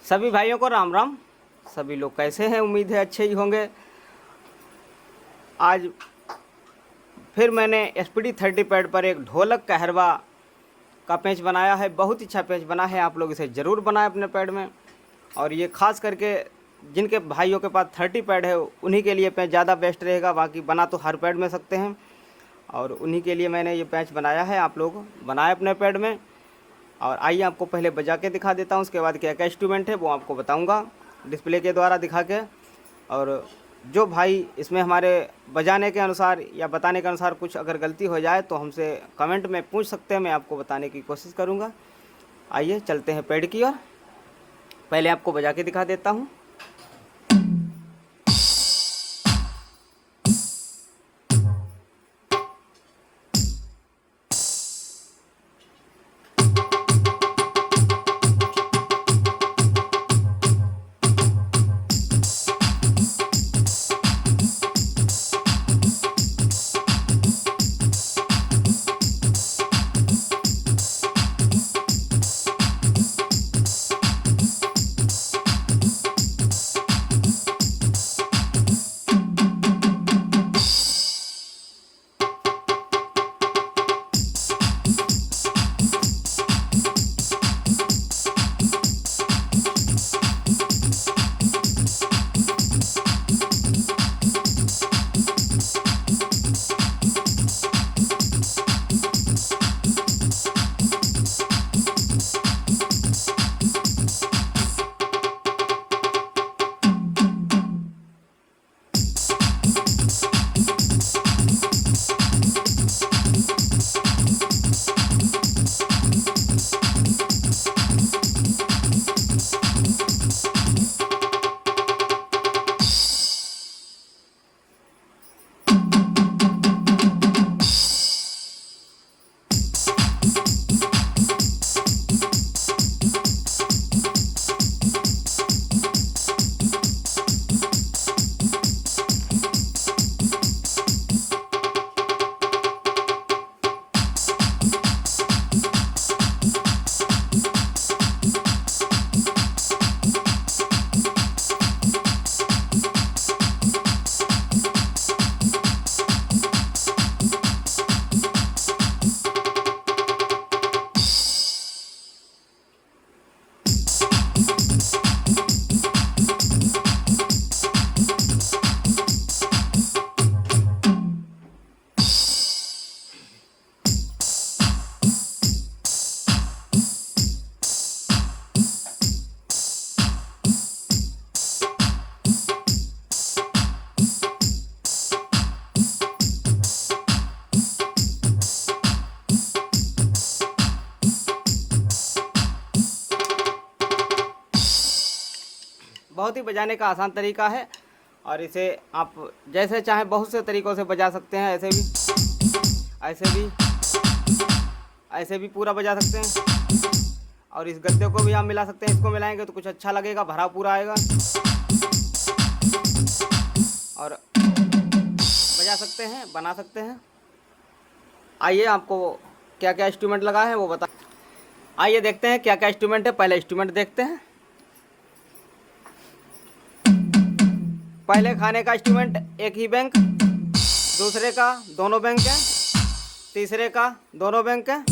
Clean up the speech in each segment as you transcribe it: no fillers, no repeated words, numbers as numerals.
सभी भाइयों को राम राम। सभी लोग कैसे हैं? उम्मीद है अच्छे ही होंगे। आज फिर मैंने SPD 30 पैड पर एक ढोलक कहरवा का पेंच बनाया है। बहुत अच्छा पेंच बना है, आप लोग इसे ज़रूर बनाएं अपने पैड में। और ये ख़ास करके जिनके भाइयों के पास 30 पैड है उन्हीं के लिए पेंच ज़्यादा बेस्ट रहेगा। बाकी बना तो हर पैड में सकते हैं, और उन्हीं के लिए मैंने ये पेंच बनाया है। आप लोग बनाएं अपने पैड में। और आइए आपको पहले बजा के दिखा देता हूँ, उसके बाद क्या क्या इंस्ट्रूमेंट है वो आपको बताऊँगा डिस्प्ले के द्वारा दिखा के। और जो भाई इसमें हमारे बजाने के अनुसार या बताने के अनुसार कुछ अगर गलती हो जाए तो हमसे कमेंट में पूछ सकते हैं, मैं आपको बताने की कोशिश करूँगा। आइए चलते हैं पैड की ओर। पहले आपको बजा के दिखा देता हूँ। बहुत ही बजाने का आसान तरीका है, और इसे आप जैसे चाहें बहुत से तरीक़ों से बजा सकते हैं। ऐसे भी पूरा बजा सकते हैं। और इस गद्दे को भी आप मिला सकते हैं, इसको मिलाएंगे तो कुछ अच्छा लगेगा, भरा पूरा आएगा। और बजा सकते हैं, बना सकते हैं। आइए आपको क्या क्या इंस्ट्रूमेंट लगा है वो बता। आइए देखते हैं क्या क्या इंस्ट्रूमेंट है। पहले इंस्ट्रूमेंट देखते हैं। पहले खाने का इंस्ट्रूमेंट एक ही बैंक, दूसरे का दोनों बैंक है, तीसरे का दोनों बैंक है,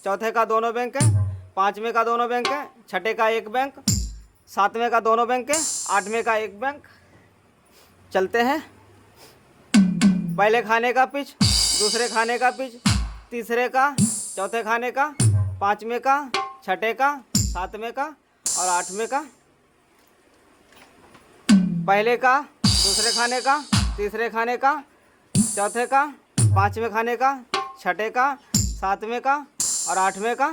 चौथे का दोनों बैंक है, पाँचवें का दोनों बैंक है, छठे का एक बैंक, सातवें का दोनों बैंक है, आठवें का एक बैंक। चलते हैं। पहले खाने का पिच, दूसरे खाने का पिच, तीसरे का, चौथे खाने का, पाँचवें का, छठे का, सातवें का और आठवें का। पहले का, दूसरे खाने का, तीसरे खाने का, चौथे का, पाँचवें खाने का, छठे का, सातवें का और आठवें का।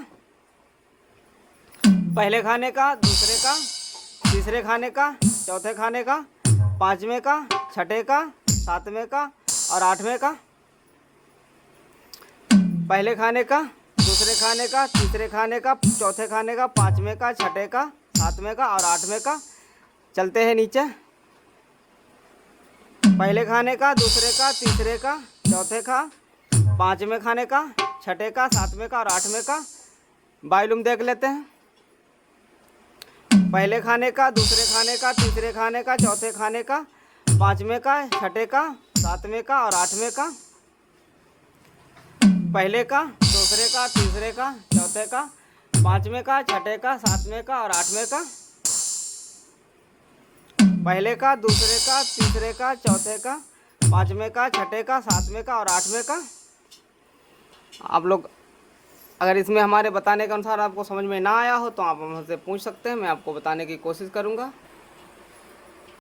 पहले खाने का, दूसरे का, तीसरे खाने का, चौथे खाने का, पाँचवें का, छठे का, सातवें का और आठवें का। पहले खाने का, दूसरे खाने का, तीसरे खाने का, चौथे खाने का, पाँचवें का, छठे का, सातवें का और आठवें का। चलते हैं नीचे। पहले खाने का, दूसरे का, तीसरे का, चौथे का, पाँचवें खाने का, छठे का, सातवें का और आठवें का। वॉल्यूम देख लेते हैं। पहले खाने का, दूसरे खाने का, तीसरे खाने का, चौथे खाने का, पाँचवें का, छठे का, सातवें का और आठवें का। पहले का, दूसरे का, तीसरे का, चौथे का, पाँचवें का, छठे का, सातवें का और आठवें का। पहले का, दूसरे का, तीसरे का, चौथे का, पाँचवें का, छठे का, सातवें का और आठवें का। आप लोग अगर इसमें हमारे बताने के अनुसार आपको समझ में ना आया हो तो आप हमसे पूछ सकते हैं, मैं आपको बताने की कोशिश करूँगा।